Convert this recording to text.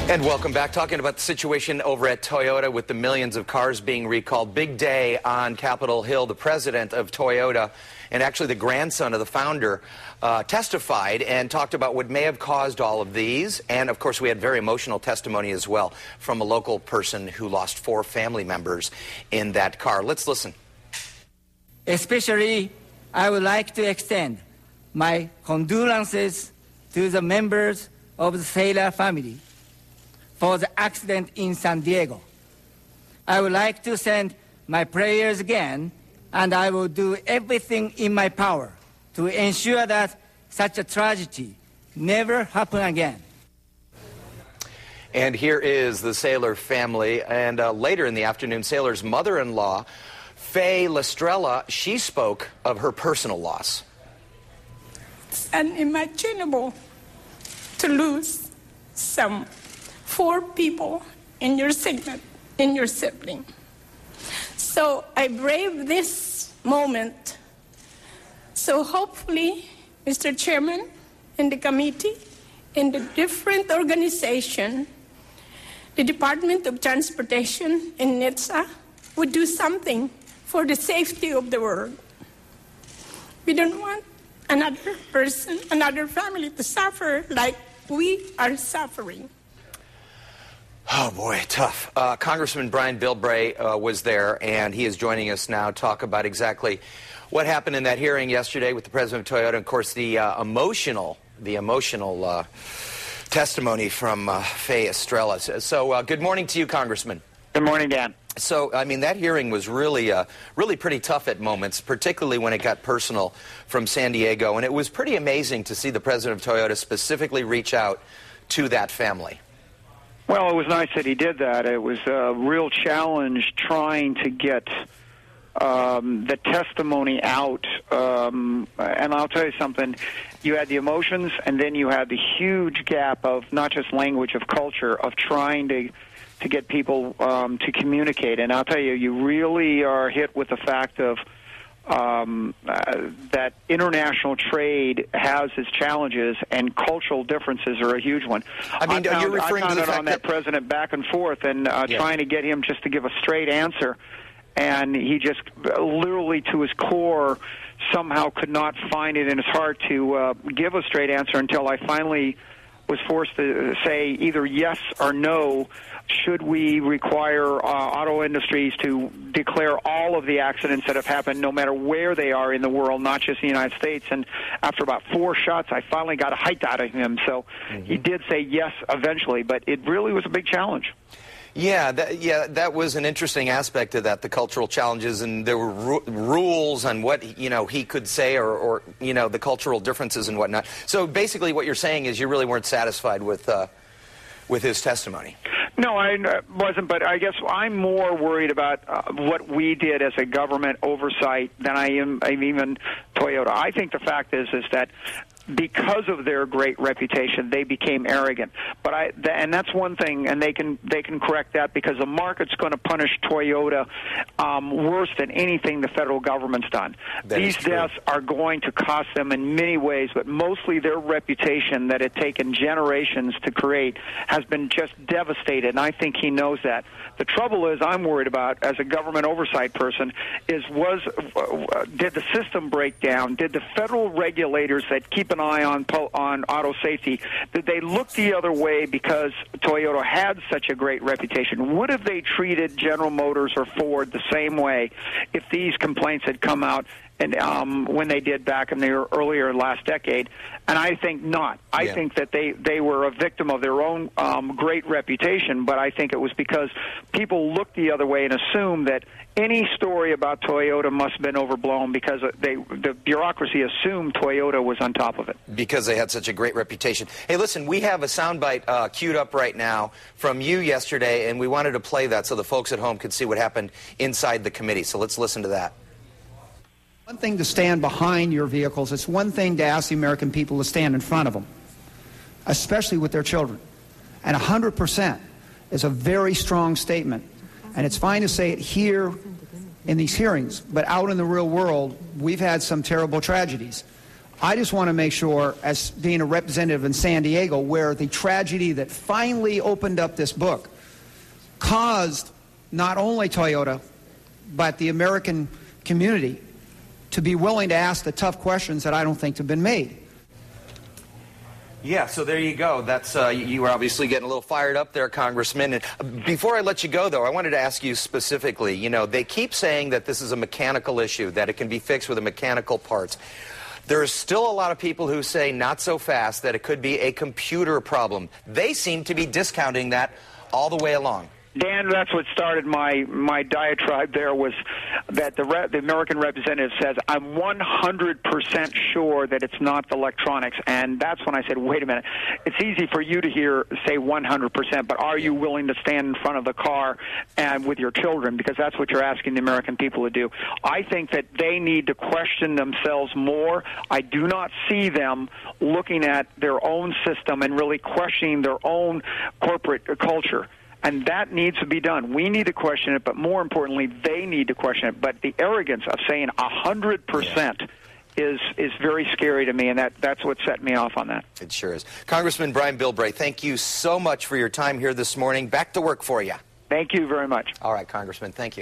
And welcome back. Talking about the situation over at Toyota with the millions of cars being recalled. Big day on Capitol Hill. The president of Toyota and actually the grandson of the founder testified and talked about what may have caused all of these. And, of course, we had very emotional testimony as well from a local person who lost 4 family members in that car. Let's listen. Especially, I would like to extend my condolences to the members of the Saylor family for the accident in San Diego. I would like to send my prayers again, and I will do everything in my power to ensure that such a tragedy never happen again. And here is the Saylor family. And later in the afternoon, Saylor's mother-in-law, Faye Lestrella, she spoke of her personal loss. It's unimaginable to lose some 4 people in your segment, in your sibling. So I brave this moment. So hopefully, Mr. Chairman and the committee and the different organization, the Department of Transportation and NHTSA would do something for the safety of the world. We don't want another person, another family to suffer like we are suffering. Oh, boy, tough. Congressman Bilbray was there, and he is joining us now to talk about exactly what happened in that hearing yesterday with the president of Toyota, and, of course, the emotional testimony from Faye Estrella. So good morning to you, Congressman. Good morning, Dan. So, I mean, that hearing was really pretty tough at moments, particularly when it got personal from San Diego, and it was pretty amazing to see the president of Toyota specifically reach out to that family. Well, it was nice that he did that. It was a real challenge trying to get the testimony out. And I'll tell you something. You had the emotions, and then you had the huge gap of not just language, of culture, of trying to get people to communicate. And I'll tell you, you really are hit with the fact of that international trade has its challenges, and cultural differences are a huge one. I mean, you're referring to the fact on that president back and forth and trying to get him just to give a straight answer, and he just literally to his core somehow could not find it in his heart to give a straight answer until I finally was forced to say either yes or no. Should we require auto industries to declare all of the accidents that have happened, no matter where they are in the world, not just the United States? And after about 4 shots, I finally got a height out of him. So he did say yes eventually, but it really was a big challenge. Yeah, that was an interesting aspect of that, the cultural challenges, and there were rules on what he could say, or the cultural differences and whatnot. So basically, what you're saying is you really weren't satisfied with his testimony. No, I wasn't, but I guess I'm more worried about what we did as a government oversight than I am even Toyota. I think the fact is that because of their great reputation, they became arrogant. And that's one thing, and they can correct that, because the market's going to punish Toyota worse than anything the federal government's done. These deaths are going to cost them in many ways, but mostly their reputation that had taken generations to create has been just devastated, and I think he knows that. The trouble is, I'm worried about, as a government oversight person, is did the system break down? Did the federal regulators that keep an eye on auto safety, did they look the other way because Toyota had such a great reputation? Would have they treated General Motors or Ford the same way if these complaints had come out and when they did back in the earlier last decade? And I think not. I think that they were a victim of their own great reputation, but I think it was because people looked the other way and assumed that any story about Toyota must have been overblown because the bureaucracy assumed Toyota was on top of it. Because they had such a great reputation. Hey, listen, we have a soundbite queued up right now from you yesterday, and we wanted to play that so the folks at home could see what happened inside the committee. So let's listen to that. One thing to stand behind your vehicles. It's one thing to ask the American people to stand in front of them, especially with their children. And 100% is a very strong statement. And it's fine to say it here in these hearings, but out in the real world, we've had some terrible tragedies. I just want to make sure, as being a representative in San Diego, where the tragedy that finally opened up this book caused not only Toyota, but the American community to be willing to ask the tough questions that I don't think have been made. Yeah, so there you go. That's you were obviously getting a little fired up there, Congressman. And before I let you go, though, I wanted to ask you specifically, you know, they keep saying that this is a mechanical issue, that it can be fixed with a mechanical parts. There's still a lot of people who say not so fast, that it could be a computer problem. They seem to be discounting that all the way along. Dan, that's what started my diatribe there, was that the American representative says, I'm 100% sure that it's not the electronics. And that's when I said, wait a minute. It's easy for you to say 100%, but are you willing to stand in front of the car and with your children? Because that's what you're asking the American people to do. I think that they need to question themselves more. I do not see them looking at their own system and really questioning their own corporate culture. And that needs to be done. We need to question it, but more importantly, they need to question it. But the arrogance of saying 100% is very scary to me, and that's what set me off on that. It sure is. Congressman Brian Bilbray, thank you so much for your time here this morning. Back to work for you. Thank you very much. All right, Congressman, thank you.